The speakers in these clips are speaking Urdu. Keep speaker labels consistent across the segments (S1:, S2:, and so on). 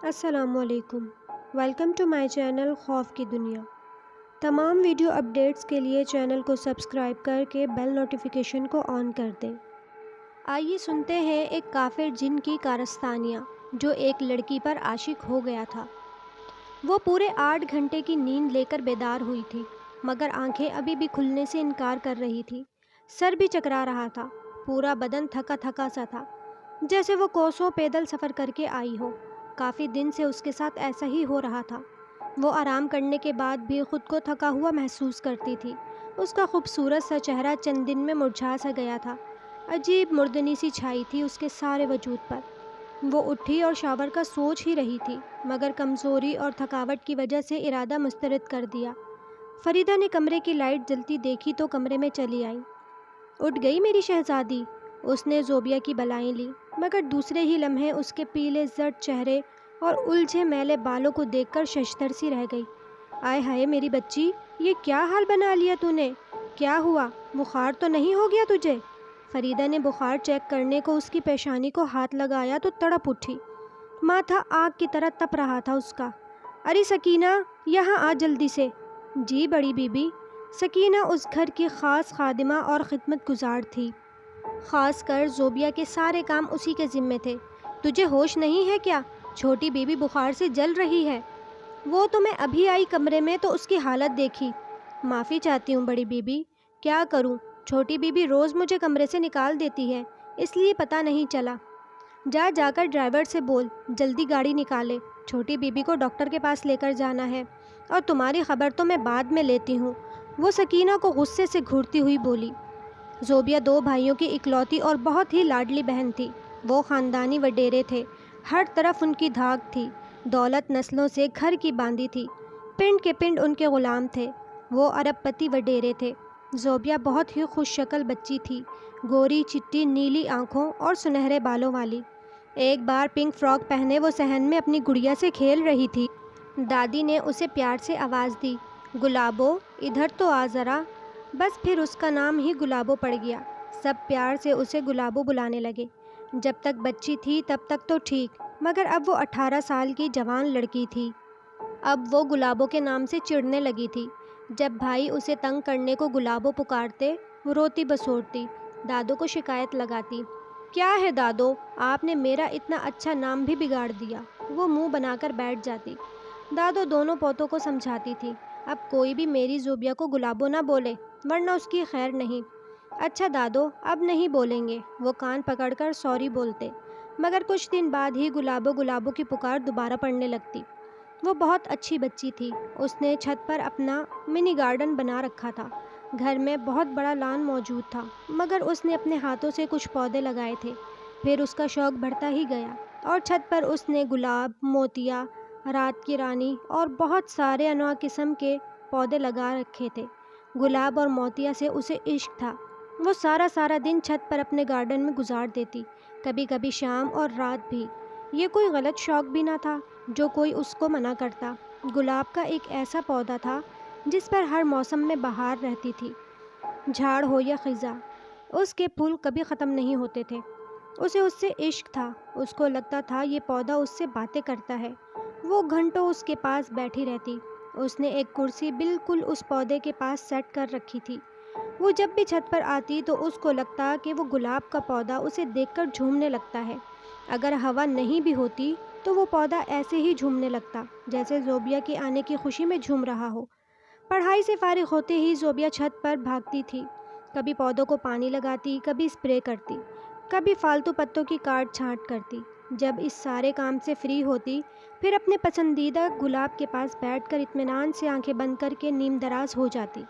S1: السلام علیکم۔ ویلکم ٹو مائی چینل خوف کی دنیا۔ تمام ویڈیو اپڈیٹس کے لیے چینل کو سبسکرائب کر کے بیل نوٹیفیکیشن کو آن کر دیں۔ آئیے سنتے ہیں ایک کافر جن کی کارستانیاں جو ایک لڑکی پر عاشق ہو گیا تھا۔ وہ پورے 8 گھنٹے کی نیند لے کر بیدار ہوئی تھی، مگر آنکھیں ابھی بھی کھلنے سے انکار کر رہی تھی۔ سر بھی چکرا رہا تھا، پورا بدن تھکا تھکا سا تھا، جیسے وہ کوسوں پیدل سفر کر کے آئی ہو۔ کافی دن سے اس کے ساتھ ایسا ہی ہو رہا تھا۔ وہ آرام کرنے کے بعد بھی خود کو تھکا ہوا محسوس کرتی تھی۔ اس کا خوبصورت سا چہرہ چند دن میں مرجھا سا گیا تھا۔ عجیب مردنی سی چھائی تھی اس کے سارے وجود پر۔ وہ اٹھی اور شاور کا سوچ ہی رہی تھی، مگر کمزوری اور تھکاوٹ کی وجہ سے ارادہ مسترد کر دیا۔ فریدہ نے کمرے کی لائٹ جلتی دیکھی تو کمرے میں چلی آئی۔ اٹھ گئی میری شہزادی؟ اس نے زوبیہ کی بلائیں لی، مگر دوسرے ہی لمحے اس کے پیلے زرد چہرے اور الجھے میلے بالوں کو دیکھ کر ششدر سی رہ گئی۔ آئے ہائے میری بچی، یہ کیا حال بنا لیا تو نے؟ کیا ہوا؟ بخار تو نہیں ہو گیا تجھے؟ فریدہ نے بخار چیک کرنے کو اس کی پیشانی کو ہاتھ لگایا تو تڑپ اٹھی۔ ماتھا آگ کی طرح تپ رہا تھا اس کا۔ ارے سکینہ، یہاں آ جلدی سے۔ جی بڑی بی بی۔ سکینہ اس گھر کی خاص خادمہ اور خدمت گزار تھی۔ خاص کر زوبیہ کے سارے کام اسی کے ذمے تھے۔ تجھے ہوش نہیں ہے کیا؟ چھوٹی بی بی بخار سے جل رہی ہے۔ وہ تو میں ابھی آئی کمرے میں تو اس کی حالت دیکھی۔ معافی چاہتی ہوں بڑی بی بی، کیا کروں؟ چھوٹی بی بی روز مجھے کمرے سے نکال دیتی ہے، اس لیے پتہ نہیں چلا۔ جا کر ڈرائیور سے بول جلدی گاڑی نکالے، چھوٹی بی بی کو ڈاکٹر کے پاس لے کر جانا ہے، اور تمہاری خبر تو میں بعد میں لیتی ہوں، وہ سکینہ کو غصے سے گھورتی ہوئی بولی۔ زوبیہ 2 بھائیوں کی اکلوتی اور بہت ہی لاڈلی بہن تھی۔ وہ خاندانی وڈیرے تھے، ہر طرف ان کی دھاک تھی، دولت نسلوں سے گھر کی باندھی تھی، پنڈ کے پنڈ ان کے غلام تھے۔ وہ ارب پتی وڈیرے تھے۔ زوبیہ بہت ہی خوش شکل بچی تھی، گوری چٹی نیلی آنکھوں اور سنہرے بالوں والی۔ ایک بار پنک فراک پہنے وہ صحن میں اپنی گڑیا سے کھیل رہی تھی۔ دادی نے اسے پیار سے آواز دی، گلابو ادھر تو آ ذرا۔ بس پھر اس کا نام ہی گلابو پڑ گیا۔ سب پیار سے اسے گلابو بلانے لگے۔ جب تک بچی تھی تب تک تو ٹھیک، مگر اب وہ 18 سال کی جوان لڑکی تھی۔ اب وہ گلابو کے نام سے چڑھنے لگی تھی۔ جب بھائی اسے تنگ کرنے کو گلابو پکارتے، وہ روتی بسورتی، دادو کو شکایت لگاتی۔ کیا ہے دادو، آپ نے میرا اتنا اچھا نام بھی بگاڑ دیا۔ وہ منہ بنا کر بیٹھ جاتی۔ دادو دونوں پوتوں کو سمجھاتی تھی، اب کوئی بھی میری زوبیہ کو گلابو نہ بولے، ورنہ اس کی خیر نہیں۔ اچھا دادو، اب نہیں بولیں گے، وہ کان پکڑ کر سوری بولتے، مگر کچھ دن بعد ہی گلابو گلابو کی پکار دوبارہ پڑنے لگتی۔ وہ بہت اچھی بچی تھی۔ اس نے چھت پر اپنا منی گارڈن بنا رکھا تھا۔ گھر میں بہت بڑا لان موجود تھا، مگر اس نے اپنے ہاتھوں سے کچھ پودے لگائے تھے۔ پھر اس کا شوق بڑھتا ہی گیا، اور چھت پر اس نے گلاب، موتیا، رات کی رانی اور بہت سارے انواع قسم کے پودے لگا رکھے تھے۔ گلاب اور موتیا سے اسے عشق تھا۔ وہ سارا دن چھت پر اپنے گارڈن میں گزار دیتی، کبھی کبھی شام اور رات بھی۔ یہ کوئی غلط شوق بھی نہ تھا جو کوئی اس کو منع کرتا۔ گلاب کا ایک ایسا پودا تھا جس پر ہر موسم میں بہار رہتی تھی، جھاڑ ہو یا خزاں، اس کے پھول کبھی ختم نہیں ہوتے تھے۔ اسے اس سے عشق تھا۔ اس کو لگتا تھا یہ پودا اس سے باتیں کرتا ہے۔ وہ گھنٹوں اس کے پاس بیٹھی رہتی۔ اس نے ایک کرسی بالکل اس پودے کے پاس سیٹ کر رکھی تھی۔ وہ جب بھی چھت پر آتی تو اس کو لگتا کہ وہ گلاب کا پودا اسے دیکھ کر جھومنے لگتا ہے۔ اگر ہوا نہیں بھی ہوتی تو وہ پودا ایسے ہی جھومنے لگتا جیسے زوبیہ کے آنے کی خوشی میں جھوم رہا ہو۔ پڑھائی سے فارغ ہوتے ہی زوبیہ چھت پر بھاگتی تھی، کبھی پودوں کو پانی لگاتی، کبھی اسپرے کرتی، کبھی فالتو پتوں کی کاٹ چھانٹ کرتی۔ جب اس سارے کام سے فری ہوتی، پھر اپنے پسندیدہ گلاب کے پاس بیٹھ کر اطمینان سے آنکھیں بند کر کے نیم دراز ہو جاتی۔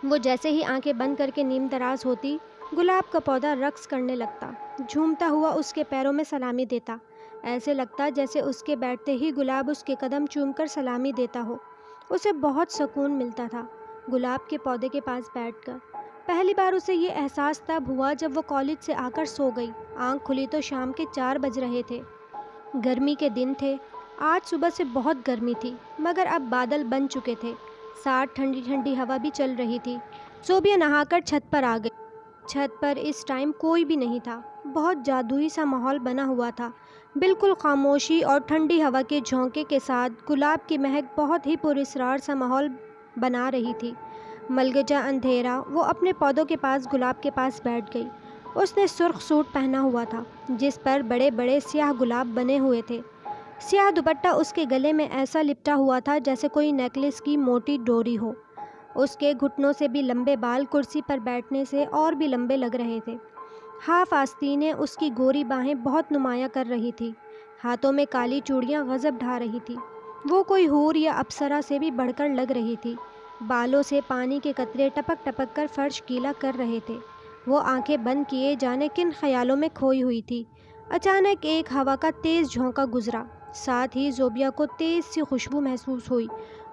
S1: وہ جیسے ہی آنکھیں بند کر کے نیم دراز ہوتی، گلاب کا پودا رقص کرنے لگتا، جھومتا ہوا اس کے پیروں میں سلامی دیتا۔ ایسے لگتا جیسے اس کے بیٹھتے ہی گلاب اس کے قدم چوم کر سلامی دیتا ہو۔ اسے بہت سکون ملتا تھا گلاب کے پودے کے پاس بیٹھ کر۔ پہلی بار اسے یہ احساس تب ہوا جب وہ کالج سے آ کر سو گئی۔ آنکھ کھلی تو شام کے 4 بج رہے تھے۔ گرمی کے دن تھے۔ آج صبح سے بہت گرمی تھی، مگر اب بادل بن چکے تھے، ساتھ ٹھنڈی ٹھنڈی ہوا بھی چل رہی تھی۔ زوبیہ نہا کر چھت پر آ گئی۔ چھت پر اس ٹائم کوئی بھی نہیں تھا۔ بہت جادوئی سا ماحول بنا ہوا تھا، بالکل خاموشی اور ٹھنڈی ہوا کے جھونکے کے ساتھ گلاب کی مہک بہت ہی پراسرار سا ماحول بنا رہی تھی۔ ملگجا اندھیرا وہ اپنے پودوں کے پاس گلاب کے پاس بیٹھ گئی۔ اس نے سرخ سوٹ پہنا ہوا تھا جس پر بڑے بڑے سیاہ گلاب بنے ہوئے تھے۔ سیاہ دوپٹہ اس کے گلے میں ایسا لپٹا ہوا تھا جیسے کوئی نیکلس کی موٹی ڈوری ہو۔ اس کے گھٹنوں سے بھی لمبے بال کرسی پر بیٹھنے سے اور بھی لمبے لگ رہے تھے۔ ہاف آستینیں اس کی گوری باہیں بہت نمایاں کر رہی تھی۔ ہاتھوں میں کالی چوڑیاں غضب ڈھا رہی تھی۔ وہ کوئی حور یا اپسرا سے بھی بڑھ کر لگ رہی تھی۔ بالوں سے پانی کے قطرے ٹپک ٹپک کر فرش گیلا کر رہے تھے۔ وہ آنکھیں بند کیے جانے کن خیالوں میں کھوئی ہوئی تھی۔ اچانک ایک ہوا کا تیز جھونکا گزرا، ساتھ ہی زوبیا کو تیز سی خوشبو محسوس ہوئی۔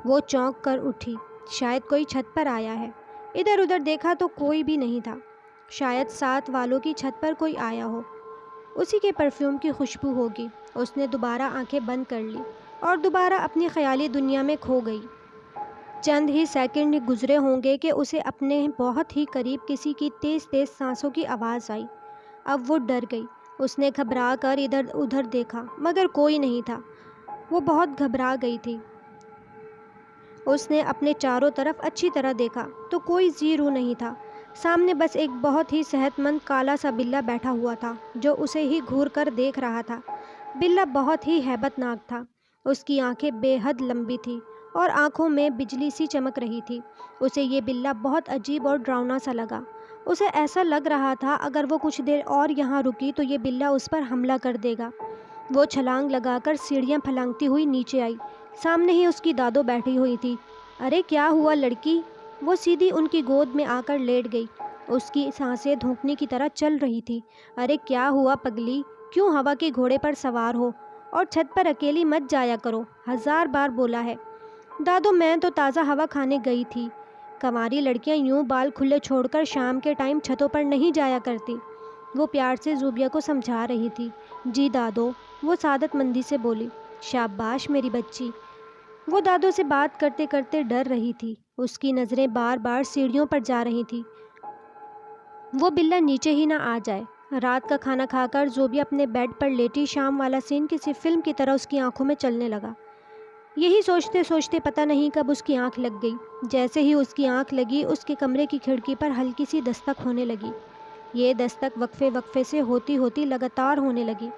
S1: وہ چونک کر اٹھی، شاید کوئی چھت پر آیا ہے۔ ادھر ادھر دیکھا تو کوئی بھی نہیں تھا۔ شاید ساتھ والوں کی چھت پر کوئی آیا ہو، اسی کے پرفیوم کی خوشبو ہوگی۔ اس نے دوبارہ آنکھیں بند کر لی اور دوبارہ اپنی خیالی دنیا میں کھو گئی۔ چند ہی سیکنڈ گزرے ہوں گے کہ اسے اپنے بہت ہی قریب کسی کی تیز تیز سانسوں کی آواز آئی۔ اب وہ ڈر گئی۔ اس نے گھبرا کر ادھر ادھر دیکھا مگر کوئی نہیں تھا۔ وہ بہت گھبرا گئی تھی۔ اس نے اپنے چاروں طرف اچھی طرح دیکھا تو کوئی زی رو نہیں تھا۔ سامنے بس ایک بہت ہی صحت مند کالا سا بلّا بیٹھا ہوا تھا جو اسے ہی گھور کر دیکھ رہا تھا۔ بلّا بہت ہی ہیبت ناک تھا۔ اس کی آنکھیں بے حد لمبی تھیں اور آنکھوں میں بجلی سی چمک رہی تھی۔ اسے یہ بلّا بہت عجیب اور ڈراؤنا سا لگا۔ اسے ایسا لگ رہا تھا اگر وہ کچھ دیر اور یہاں رکی تو یہ بلّا اس پر حملہ کر دے گا۔ وہ چھلانگ لگا کر سیڑھیاں پھلانگتی ہوئی نیچے آئی۔ سامنے ہی اس کی دادو بیٹھی ہوئی تھی۔ ارے کیا ہوا لڑکی؟ وہ سیدھی ان کی گود میں آ کر لیٹ گئی۔ اس کی سانسیں دھونکنے کی طرح چل رہی تھی۔ ارے کیا ہوا پگلی؟ کیوں ہوا کے گھوڑے پر سوار ہو؟ اور چھت پر اکیلی مت جایا کرو، 1000 بار بولا ہے۔ دادو میں تو تازہ ہوا کھانے گئی تھی۔ کنواری لڑکیاں یوں بال کھلے چھوڑ کر شام کے ٹائم چھتوں پر نہیں جایا کرتی۔ وہ پیار سے زوبیا کو سمجھا رہی تھی۔ جی دادو، وہ سعادت مندی سے بولی۔ شاباش میری بچی۔ وہ دادو سے بات کرتے کرتے ڈر رہی تھی۔ اس کی نظریں بار بار سیڑھیوں پر جا رہی تھی، وہ بلّا نیچے ہی نہ آ جائے۔ رات کا کھانا کھا کر زوبیا اپنے بیڈ پر لیٹی، شام والا سین کسی فلم کی طرح اس کی آنکھوں میں چلنے لگا۔ یہی سوچتے سوچتے پتہ نہیں کب اس کی آنکھ لگ گئی۔ جیسے ہی اس کی آنکھ لگی اس کے کمرے کی کھڑکی پر ہلکی سی دستک ہونے لگی۔ یہ دستک وقفے وقفے سے ہوتی ہوتی لگاتار ہونے لگی۔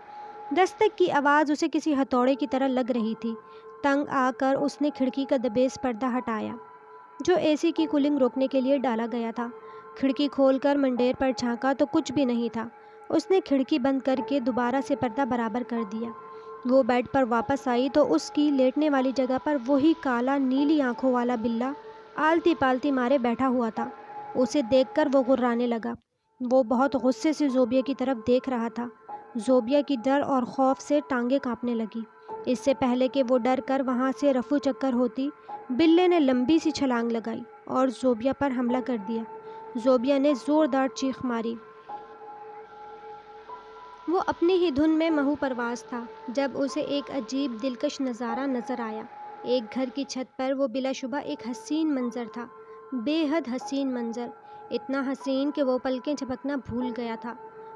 S1: دستک کی آواز اسے کسی ہتھوڑے کی طرح لگ رہی تھی۔ تنگ آ کر اس نے کھڑکی کا دبیس پردہ ہٹایا جو اے سی کی کولنگ روکنے کے لیے ڈالا گیا تھا۔ کھڑکی کھول کر منڈیر پر جھانکا تو کچھ بھی نہیں تھا۔ اس نے کھڑکی بند کر کے دوبارہ سے پردہ برابر کر دیا۔ وہ بیڈ پر واپس آئی تو اس کی لیٹنے والی جگہ پر وہی کالا نیلی آنکھوں والا بلّا آلتی پالتی مارے بیٹھا ہوا تھا۔ اسے دیکھ کر وہ غرانے لگا۔ وہ بہت غصے سے زوبیا کی طرف دیکھ رہا تھا۔ زوبیا کی ڈر اور خوف سے ٹانگیں کانپنے لگی۔ اس سے پہلے کہ وہ ڈر کر وہاں سے رفو چکر ہوتی، بلے نے لمبی سی چھلانگ لگائی اور زوبیا پر حملہ کر دیا۔ زوبیا نے زوردار چیخ ماری۔ وہ اپنی ہی دھن میں مہو پرواز تھا جب اسے ایک عجیب دلکش نظارہ نظر آیا۔ ایک گھر کی چھت پر وہ بلا شبہ ایک حسین منظر تھا، بے حد حسین منظر، اتنا حسین کہ وہ پلکیں جھپکنا بھول گیا تھا۔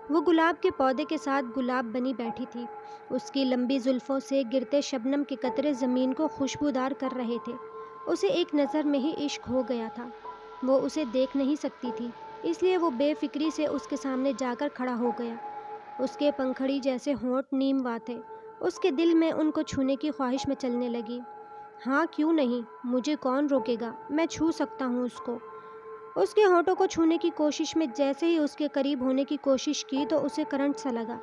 S1: وہ گلاب کے پودے کے ساتھ گلاب بنی بیٹھی تھی۔ اس کی لمبی زلفوں سے گرتے شبنم کے قطرے زمین کو خوشبودار کر رہے تھے۔ اسے ایک نظر میں ہی عشق ہو گیا تھا۔ وہ اسے دیکھ نہیں سکتی تھی، اس لیے وہ بے فکری سے اس کے سامنے جا کر کھڑا ہو گیا۔ اس کے پنکھڑی جیسے ہونٹ نیم وا تھے۔ اس کے دل میں ان کو چھونے کی خواہش میں چلنے لگی۔ ہاں کیوں نہیں، مجھے کون روکے گا، میں چھو سکتا ہوں اس کو۔ اس کے ہونٹوں کو چھونے کی کوشش میں جیسے ہی اس کے قریب ہونے کی کوشش کی تو اسے کرنٹ سا لگا۔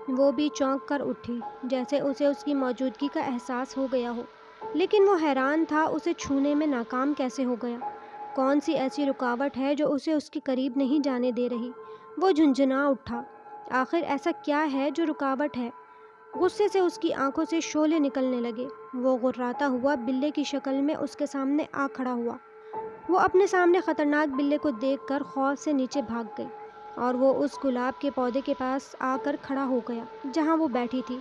S1: وہ بھی چونک کر اٹھی، جیسے اسے اس کی موجودگی کا احساس ہو گیا ہو، لیکن وہ حیران تھا اسے چھونے میں ناکام کیسے ہو گیا۔ کون سی ایسی رکاوٹ ہے جو اسے اس کے قریب نہیں جانے دے رہی؟ وہ جھنجھنا اٹھا۔ آخر ایسا کیا ہے جو رکاوٹ ہے؟ غصے سے اس کی آنکھوں سے شعلے نکلنے لگے۔ وہ غراتا ہوا بلے کی شکل میں اس کے سامنے آ کھڑا ہوا۔ وہ اپنے سامنے خطرناک بلے کو دیکھ کر خوف سے نیچے بھاگ گئی اور وہ اس گلاب کے پودے کے پاس آ کر کھڑا ہو گیا جہاں وہ بیٹھی تھی۔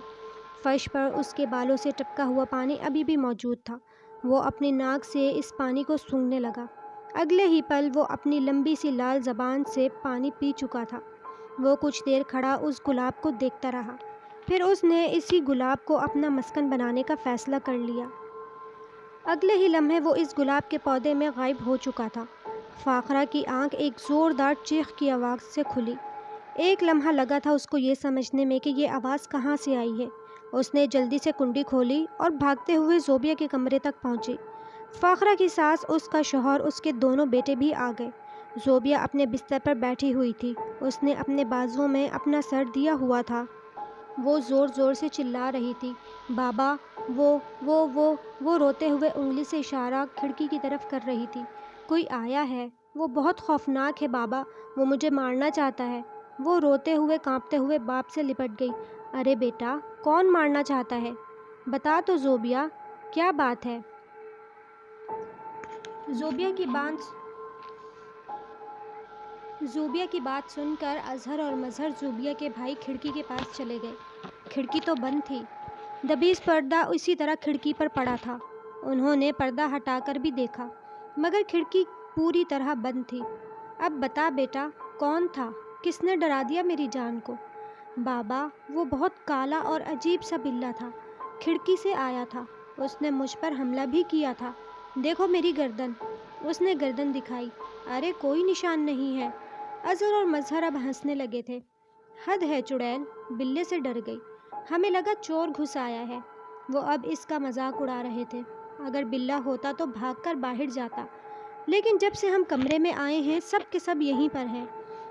S1: فرش پر اس کے بالوں سے ٹپکا ہوا پانی ابھی بھی موجود تھا۔ وہ اپنی ناک سے اس پانی کو سونگھنے لگا۔ اگلے ہی پل وہ اپنی لمبی سی لال زبان سے پانی پی چکا تھا۔ وہ کچھ دیر کھڑا اس گلاب کو دیکھتا رہا، پھر اس نے اسی گلاب کو اپنا مسکن بنانے کا فیصلہ کر لیا۔ اگلے ہی لمحے وہ اس گلاب کے پودے میں غائب ہو چکا تھا۔ فاخرہ کی آنکھ ایک زوردار چیخ کی آواز سے کھلی۔ ایک لمحہ لگا تھا اس کو یہ سمجھنے میں کہ یہ آواز کہاں سے آئی ہے۔ اس نے جلدی سے کنڈی کھولی اور بھاگتے ہوئے زوبیہ کے کمرے تک پہنچی۔ فاخرہ کی ساس، اس کا شوہر، اس کے دونوں بیٹے بھی آ گئے۔ زوبیہ اپنے بستر پر بیٹھی ہوئی تھی۔ اس نے اپنے بازوؤں میں اپنا سر دیا ہوا تھا۔ وہ زور زور سے چلا رہی تھی، بابا، وہ روتے ہوئے انگلی سے اشارہ کھڑکی کی طرف کر رہی تھی۔ کوئی آیا ہے، وہ بہت خوفناک ہے بابا، وہ مجھے مارنا چاہتا ہے۔ وہ روتے ہوئے کانپتے ہوئے باپ سے لپٹ گئی۔ ارے بیٹا، کون مارنا چاہتا ہے؟ بتا تو زوبیہ، کیا بات ہے؟ زوبیہ کی بات سن کر اظہر اور مظہر زوبیہ کے بھائی کھڑکی کے پاس چلے گئے۔ کھڑکی تو بند تھی، دبیز پردہ اسی طرح کھڑکی پر پڑا تھا۔ انہوں نے پردہ ہٹا کر بھی دیکھا، مگر کھڑکی پوری طرح بند تھی۔ اب بتا بیٹا، کون تھا؟ کس نے ڈرا دیا میری جان کو؟ بابا، وہ بہت کالا اور عجیب سا بلّا تھا، کھڑکی سے آیا تھا۔ اس نے مجھ پر حملہ بھی کیا تھا۔ دیکھو میری گردن۔ اس نے گردن دکھائی۔ ارے کوئی نشان نہیں ہے۔ اظہر اور مظہر اب ہنسنے لگے تھے۔ حد ہے چڑیل، بلے سے ڈر گئی، ہمیں لگا چور گھس آیا ہے۔ وہ اب اس کا مذاق اڑا رہے تھے۔ اگر بلّا ہوتا تو بھاگ کر باہر جاتا، لیکن جب سے ہم کمرے میں آئے ہیں سب کے سب یہیں پر ہیں،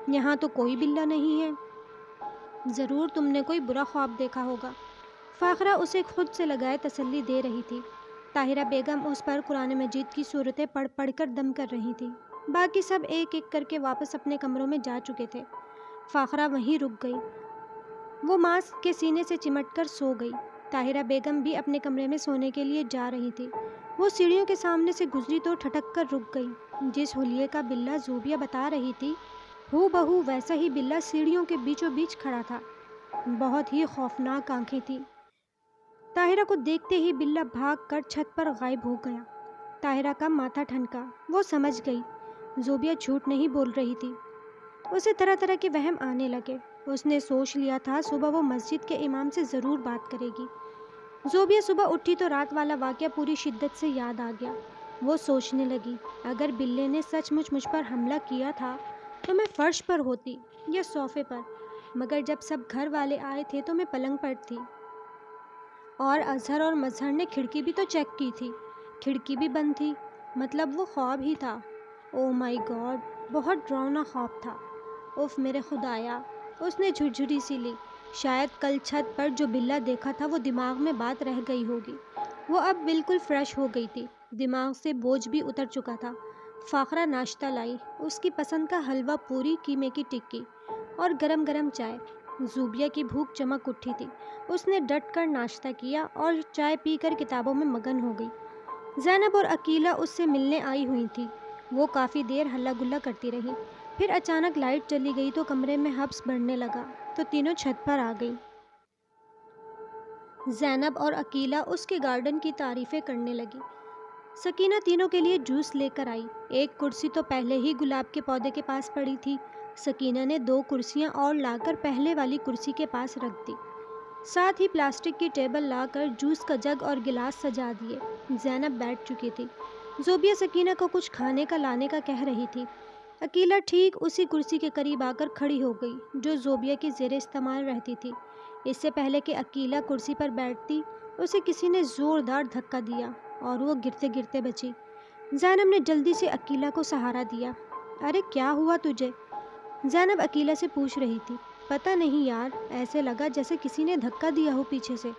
S1: یہاں تو کوئی بلّا نہیں ہے۔ ضرور تم نے کوئی برا خواب دیکھا ہوگا۔ فاخرہ اسے خود سے لگائے تسلی دے رہی تھی۔ طاہرہ بیگم اس پر قرآن مجید کی صورتیں پڑھ پڑھ کر دم کر رہی تھی۔ باقی سب ایک ایک کر کے واپس اپنے کمروں میں جا چکے تھے۔ فاخرہ وہیں رک گئی۔ وہ ماں کے سینے سے چمٹ کر سو گئی۔ طاہرہ بیگم بھی اپنے کمرے میں سونے کے لیے جا رہی تھی۔ وہ سیڑھیوں کے سامنے سے گزری تو ٹھٹک کر رک گئی۔ جس حلیے کا بلّا زوبیہ بتا رہی تھی، ہو بہو ویسا ہی بلّا سیڑھیوں کے بیچوں بیچ کھڑا تھا۔ بہت ہی خوفناک آنکھیں تھیں۔ طاہرہ کو دیکھتے ہی بلّا بھاگ کر چھت پر غائب ہو گیا۔ طاہرہ کا ماتھا ٹھنکا۔ وہ سمجھ گئی زوبیہ جھوٹ نہیں بول رہی تھی۔ اسے طرح طرح کے وہم آنے لگے۔ اس نے سوچ لیا تھا صبح وہ مسجد کے امام سے ضرور بات کرے گی۔ زوبیہ صبح اٹھی تو رات والا واقعہ پوری شدت سے یاد آ گیا۔ وہ سوچنے لگی، اگر بلے نے سچ مجھ پر حملہ کیا تھا تو میں فرش پر ہوتی یا صوفے پر، مگر جب سب گھر والے آئے تھے تو میں پلنگ پر تھی۔ اور اظہر اور مظہر نے کھڑکی بھی تو چیک کی تھی، کھڑکی بھی بند تھی، مطلب وہ خواب ہی تھا۔ او مائی گاڈ، بہت ڈراؤنا خواب تھا۔ اف میرے خدایا، اس نے جھرجھری سی لی۔ شاید کل چھت پر جو بلّا دیکھا تھا وہ دماغ میں بات رہ گئی ہوگی۔ وہ اب بالکل فریش ہو گئی تھی، دماغ سے بوجھ بھی اتر چکا تھا۔ فاخرہ ناشتہ لائی، اس کی پسند کا حلوہ پوری، قیمے کی ٹکی اور گرم گرم چائے۔ زوبیہ کی بھوک چمک اٹھی تھی۔ اس نے ڈٹ کر ناشتہ کیا اور چائے پی کر کتابوں میں مگن ہو گئی۔ زینب اور عقیلہ اس سے ملنے آئی ہوئی تھیں۔ وہ کافی دیر ہلہ گلہ کرتی رہیں، پھر اچانک لائٹ چلی گئی تو کمرے میں حبس بڑھنے لگا تو تینوں چھت پر آ گئیں۔ زینب اور عقیلہ اس کے گارڈن کی تعریفیں کرنے لگیں۔ سکینہ تینوں کے لیے جوس لے کر آئی۔ ایک کرسی تو پہلے ہی گلاب کے پودے کے پاس پڑی تھی۔ سکینہ نے 2 کرسیاں اور لا کر پہلے والی کرسی کے پاس رکھ دی، ساتھ ہی پلاسٹک کی ٹیبل لا کر جوس کا جگ اور گلاس سجا دیے۔ زینب بیٹھ چکی تھی۔ زوبیہ سکینہ کو کچھ کھانے کا لانے کا کہہ رہی تھی۔ عقیلہ ٹھیک اسی کرسی کے قریب آ کر کھڑی ہو گئی جو زوبیہ کی زیر استعمال رہتی تھی۔ اس سے پہلے کہ عقیلہ کرسی پر بیٹھتی، اسے کسی نے زوردار دھکا دیا اور وہ گرتے گرتے بچی۔ زینب نے جلدی سے عقیلہ کو سہارا دیا۔ ارے کیا ہوا تجھے؟ زینب عقیلہ سے پوچھ رہی تھی۔ پتہ نہیں یار، ایسے لگا جیسے کسی نے دھکا دیا ہو پیچھے سے۔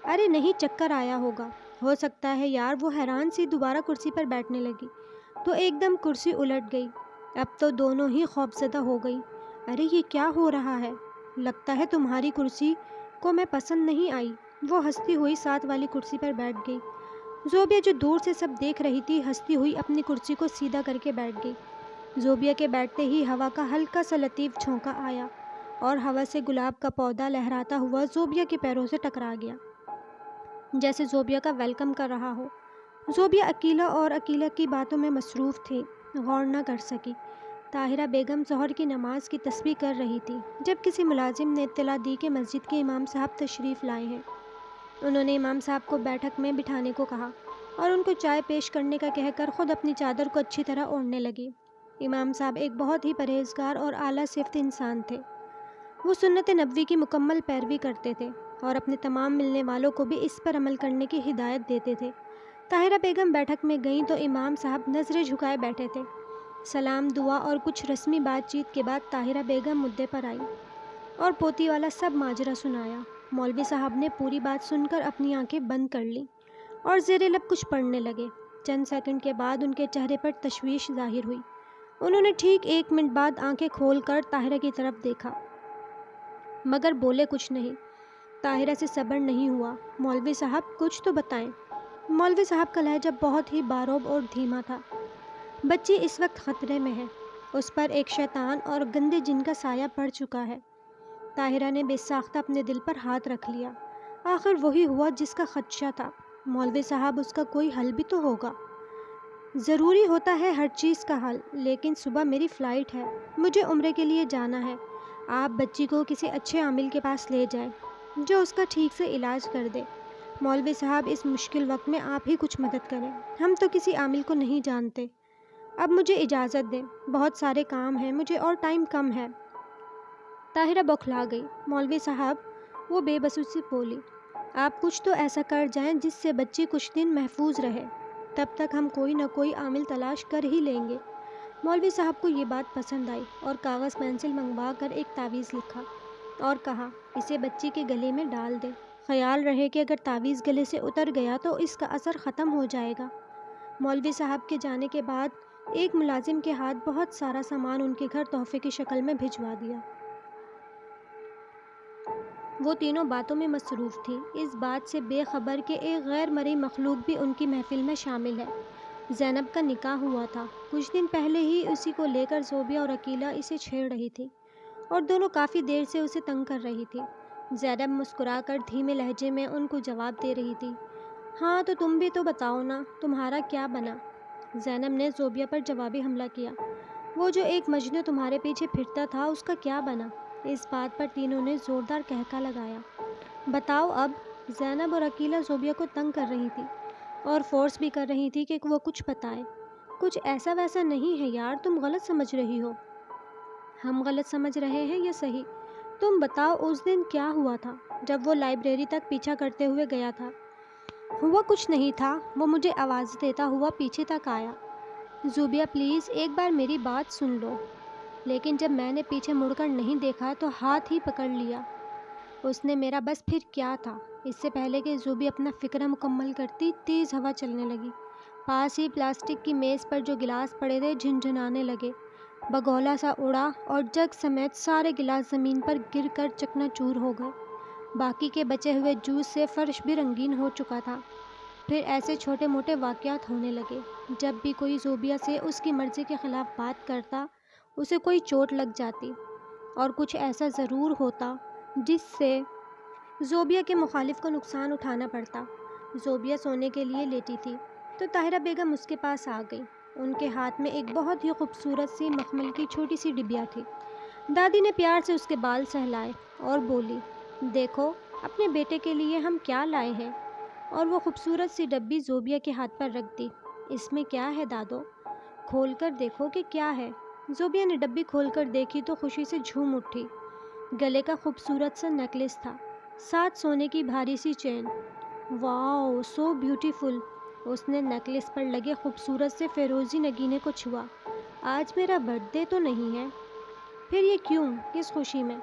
S1: ارے نہیں، چکر آیا ہوگا، ہو سکتا ہے یار۔ وہ حیران سی دوبارہ کرسی پر بیٹھنے لگی تو ایک دم کرسی الٹ گئی۔ اب تو دونوں ہی خوفزدہ ہو گئی۔ ارے یہ کیا ہو رہا ہے؟ لگتا ہے تمہاری کرسی کو میں پسند نہیں آئی۔ وہ ہنستی ہوئی ساتھ والی کرسی پر بیٹھ گئی۔ زوبیہ جو دور سے سب دیکھ رہی تھی، ہنستی ہوئی اپنی کرسی کو سیدھا کر کے بیٹھ گئی۔ زوبیہ کے بیٹھتے ہی ہوا کا ہلکا سا لطیف جھونکا آیا اور ہوا سے گلاب کا پودا لہراتا ہوا زوبیہ کے پیروں سے ٹکرا گیا، جیسے زوبیہ کا ویلکم کر رہا ہو۔ زوبیہ عقیلہ اور عقیلہ کی باتوں میں مصروف تھی غور نہ کر سکی۔ طاہرہ بیگم ظہر کی نماز کی تسبیح کر رہی تھی جب کسی ملازم نے اطلاع دی کہ مسجد کے امام صاحب تشریف لائے ہیں۔ انہوں نے امام صاحب کو بیٹھک میں بٹھانے کو کہا اور ان کو چائے پیش کرنے کا کہہ کر خود اپنی چادر کو اچھی طرح اوڑھنے لگی۔ امام صاحب ایک بہت ہی پرہیزگار اور اعلیٰ صفت انسان تھے۔ وہ سنت نبوی کی مکمل پیروی کرتے تھے اور اپنے تمام ملنے والوں کو بھی اس پر عمل کرنے کی ہدایت دیتے تھے۔ طاہرہ بیگم بیٹھک میں گئیں تو امام صاحب نظریں جھکائے بیٹھے تھے۔ سلام، دعا اور کچھ رسمی بات چیت کے بعد طاہرہ بیگم مدعے پر آئی اور پوتی والا سب ماجرا سنایا۔ مولوی صاحب نے پوری بات سن کر اپنی آنکھیں بند کر لیں اور زیر لب کچھ پڑھنے لگے۔ چند سیکنڈ کے بعد ان کے چہرے پر تشویش ظاہر ہوئی۔ انہوں نے ٹھیک 1 منٹ بعد آنکھیں کھول کر طاہرہ کی طرف دیکھا مگر بولے کچھ نہیں۔ طاہرہ سے صبر نہیں ہوا۔ مولوی صاحب کچھ تو بتائیں۔ مولوی صاحب کا لہجہ بہت ہی باروب اور دھیما تھا۔ بچی اس وقت خطرے میں ہے، اس پر ایک شیطان اور گندے جن کا سایہ پڑ چکا ہے۔ طاہرہ نے بے ساختہ اپنے دل پر ہاتھ رکھ لیا۔ آخر وہی ہوا جس کا خدشہ تھا۔ مولوی صاحب اس کا کوئی حل بھی تو ہوگا۔ ضروری ہوتا ہے ہر چیز کا حل، لیکن صبح میری فلائٹ ہے، مجھے عمرے کے لیے جانا ہے۔ آپ بچی کو کسی اچھے عامل کے پاس لے جائیں جو اس کا ٹھیک سے علاج کر دے۔ مولوی صاحب اس مشکل وقت میں آپ ہی کچھ مدد کریں، ہم تو کسی عامل کو نہیں جانتے۔ اب مجھے اجازت دیں، بہت سارے کام ہیں مجھے اور ٹائم کم ہے۔ طاہرہ بوکھلا گئی۔ مولوی صاحب، وہ بے بسی سے بولی، آپ کچھ تو ایسا کر جائیں جس سے بچی کچھ دن محفوظ رہے، تب تک ہم کوئی نہ کوئی عامل تلاش کر ہی لیں گے۔ مولوی صاحب کو یہ بات پسند آئی اور کاغذ پینسل منگوا کر ایک تعویذ لکھا اور کہا، اسے بچی کے گلے میں ڈال دیں، خیال رہے کہ اگر تعویذ گلے سے اتر گیا تو اس کا اثر ختم ہو جائے گا۔ مولوی صاحب کے جانے کے بعد ایک ملازم کے ہاتھ بہت سارا سامان ان کے گھر تحفے کی شکل میں بھجوا دیا۔ وہ تینوں باتوں میں مصروف تھیں، اس بات سے بے خبر کہ ایک غیر مرئی مخلوق بھی ان کی محفل میں شامل ہے۔ زینب کا نکاح ہوا تھا۔ کچھ دن پہلے ہی اسی کو لے کر زوبیہ اور عقیلہ اسے چھیڑ رہی تھی اور دونوں کافی دیر سے اسے تنگ کر رہی تھی۔ زینب مسکرا کر دھیمے لہجے میں ان کو جواب دے رہی تھی، ہاں تو تم بھی تو بتاؤ نا، تمہارا کیا بنا؟ زینب نے زوبیہ پر جوابی حملہ کیا، وہ جو ایک مجنوں تمہارے پیچھے پھرتا تھا اس کا کیا بنا؟ اس بات پر تینوں نے زوردار قہقہ لگایا۔ بتاؤ اب؟ زینب اور عقیلہ زوبیہ کو تنگ کر رہی تھی اور فورس بھی کر رہی تھی کہ وہ کچھ بتائے۔ کچھ ایسا ویسا نہیں ہے یار، تم غلط سمجھ رہی ہو۔ ہم غلط سمجھ رہے ہیں یا صحیح؟ تم بتاؤ اس دن کیا ہوا تھا جب وہ لائبریری تک پیچھا کرتے ہوئے گیا تھا؟ ہوا کچھ نہیں تھا، وہ مجھے آواز دیتا ہوا پیچھے تک آیا۔ زوبیہ پلیز ایک بار میری بات سن لو۔ لیکن جب میں نے پیچھے مڑ کر نہیں دیکھا تو ہاتھ ہی پکڑ لیا اس نے میرا۔ بس پھر کیا تھا؟ اس سے پہلے کہ زوبیہ اپنا فکرہ مکمل کرتی، تیز ہوا چلنے لگی۔ پاس ہی پلاسٹک کی میز پر جو گلاس پڑے تھے جھنجھنانے لگے، بگولا سا اڑا اور جگ سمیت سارے گلاس زمین پر گر کر چکنا چور ہو گئے۔ باقی کے بچے ہوئے جوس سے فرش بھی رنگین ہو چکا تھا۔ پھر ایسے چھوٹے موٹے واقعات ہونے لگے۔ جب بھی کوئی زوبیہ سے اس کی مرضی کے خلاف بات کرتا، اسے کوئی چوٹ لگ جاتی اور کچھ ایسا ضرور ہوتا جس سے زوبیہ کے مخالف کو نقصان اٹھانا پڑتا۔ زوبیہ سونے کے لیے لیٹی تھی تو طاہرہ بیگم اس کے پاس آ گئی۔ ان کے ہاتھ میں ایک بہت ہی خوبصورت سی مخمل کی چھوٹی سی ڈبیا تھی۔ دادی نے پیار سے اس کے بال سہلائے اور بولی، دیکھو اپنے بیٹے کے لیے ہم کیا لائے ہیں، اور وہ خوبصورت سی ڈبی زوبیہ کے ہاتھ پر رکھ دی۔ اس میں کیا ہے دادو؟ کھول کر دیکھو کہ کیا ہے۔ زوبیہ نے ڈبی کھول کر دیکھی تو خوشی سے جھوم اٹھی۔ گلے کا خوبصورت سا نیکلس تھا، ساتھ سونے کی بھاری سی چین۔ واؤ سو بیوٹیفل۔ اس نے نیکلس پر لگے خوبصورت سے فیروزی نگینے کو چھوا۔ آج میرا برتھ ڈے تو نہیں ہے؟ پھر یہ کیوں؟ کس خوشی میں؟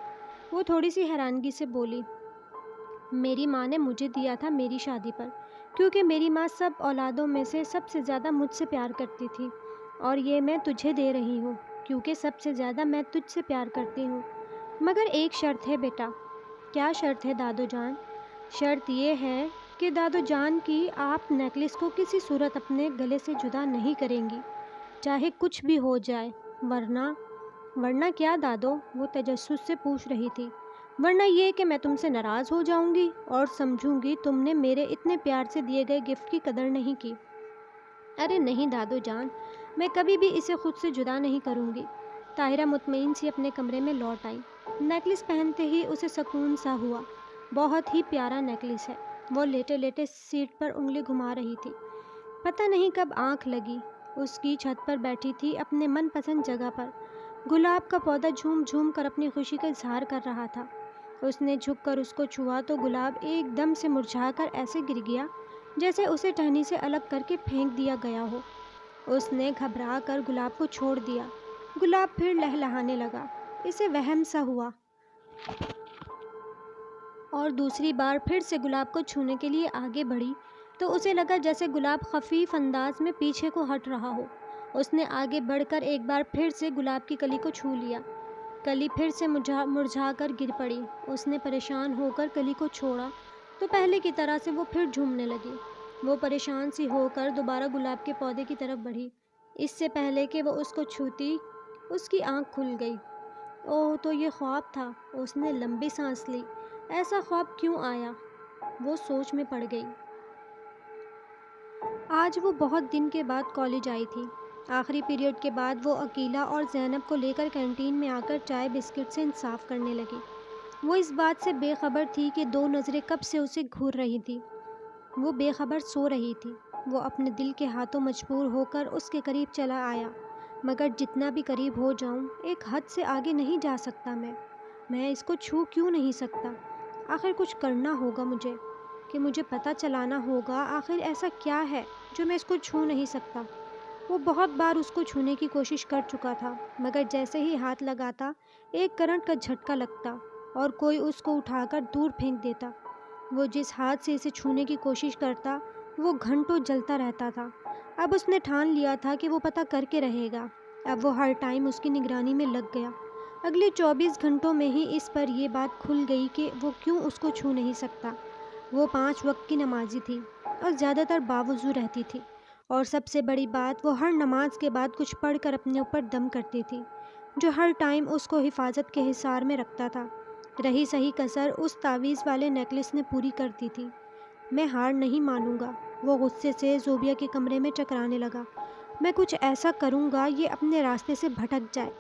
S1: وہ تھوڑی سی حیرانگی سے بولی، میری ماں نے مجھے دیا تھا میری شادی پر، کیونکہ میری ماں سب اولادوں میں سے سب سے زیادہ مجھ سے پیار کرتی تھی، اور یہ میں تجھے دے رہی ہوں کیونکہ سب سے زیادہ میں تجھ سے پیار کرتی ہوں۔ مگر ایک شرط ہے بیٹا۔ کیا شرط ہے دادو جان؟ شرط یہ ہے کہ دادو جان کی آپ نیکلس کو کسی صورت اپنے گلے سے جدا نہیں کریں گی، چاہے کچھ بھی ہو جائے۔ ورنہ کیا دادو؟ وہ تجسس سے پوچھ رہی تھی۔ ورنہ یہ کہ میں تم سے ناراض ہو جاؤں گی اور سمجھوں گی تم نے میرے اتنے پیار سے دیے گئے گفٹ کی قدر نہیں کی۔ ارے نہیں دادو جان، میں کبھی بھی اسے خود سے جدا نہیں کروں گی۔ طاہرہ مطمئن سی اپنے کمرے میں لوٹ آئی۔ نیکلس پہنتے ہی اسے سکون سا ہوا۔ بہت ہی پیارا نیکلس ہے۔ وہ لیٹے لیٹے سیٹ پر انگلی گھما رہی تھی۔ پتہ نہیں کب آنکھ لگی، اس کی چھت پر بیٹھی تھی اپنے من پسند جگہ پر۔ گلاب کا پودا جھوم جھوم کر اپنی خوشی کا اظہار کر رہا تھا۔ اس نے جھک کر اس کو چھوا تو گلاب ایک دم سے مرجھا کر ایسے گر گیا جیسے اسے ٹہنی سے الگ کر کے پھینک دیا گیا ہو۔ اس نے گھبرا کر گلاب کو چھوڑ دیا۔ گلاب پھر لہلہانے لگا۔ اسے وہم سا ہوا اور دوسری بار پھر سے گلاب کو چھونے کے لیے آگے بڑھی تو اسے لگا جیسے گلاب خفیف انداز میں پیچھے کو ہٹ رہا ہو۔ اس نے آگے بڑھ کر ایک بار پھر سے گلاب کی کلی کو چھو لیا۔ کلی پھر سے مرجھا کر گر پڑی۔ اس نے پریشان ہو کر کلی کو چھوڑا تو پہلے کی طرح سے وہ پھر جھومنے لگی۔ وہ پریشان سی ہو کر دوبارہ گلاب کے پودے کی طرف بڑھی۔ اس سے پہلے کہ وہ اس کو چھوتی اس کی آنکھ کھل گئی۔ اوہ، تو یہ خواب تھا۔ اس نے لمبی سانس لی۔ ایسا خواب کیوں آیا؟ وہ سوچ میں پڑ گئی۔ آج وہ بہت دن کے بعد کالج آئی تھی۔ آخری پیریڈ کے بعد وہ عقیلہ اور زینب کو لے کر کینٹین میں آ کر چائے بسکٹ سے انصاف کرنے لگی۔ وہ اس بات سے بے خبر تھی کہ دو نظریں کب سے اسے گھور رہی تھیں۔ وہ بے خبر سو رہی تھی۔ وہ اپنے دل کے ہاتھوں مجبور ہو کر اس کے قریب چلا آیا، مگر جتنا بھی قریب ہو جاؤں ایک حد سے آگے نہیں جا سکتا میں اس کو چھو کیوں نہیں سکتا؟ آخر کچھ کرنا ہوگا مجھے پتہ چلانا ہوگا آخر ایسا کیا ہے جو میں اس کو چھو نہیں سکتا۔ وہ بہت بار اس کو چھونے کی کوشش کر چکا تھا، مگر جیسے ہی ہاتھ لگاتا ایک کرنٹ کا جھٹکا لگتا اور کوئی اس کو اٹھا کر دور پھینک دیتا۔ وہ جس ہاتھ سے اسے چھونے کی کوشش کرتا وہ گھنٹوں جلتا رہتا تھا۔ اب اس نے ٹھان لیا تھا کہ وہ پتہ کر کے رہے گا۔ اب وہ ہر ٹائم اس کی نگرانی میں لگ گیا۔ اگلے 24 گھنٹوں میں ہی اس پر یہ بات کھل گئی کہ وہ کیوں اس کو چھو نہیں سکتا۔ وہ 5 وقت کی نمازی تھی اور زیادہ تر باوضو رہتی تھی، اور سب سے بڑی بات وہ ہر نماز کے بعد کچھ پڑھ کر اپنے اوپر دم کرتی تھی، جو ہر ٹائم اس کو حفاظت کے حصار میں رکھتا تھا۔ رہی صحیح کسر اس تعویذ والے نیکلس نے پوری کر دی تھی۔ میں ہار نہیں مانوں گا، وہ غصے سے زوبیہ کے کمرے میں چکرانے لگا۔ میں کچھ ایسا کروں گا یہ اپنے راستے سے بھٹک جائے۔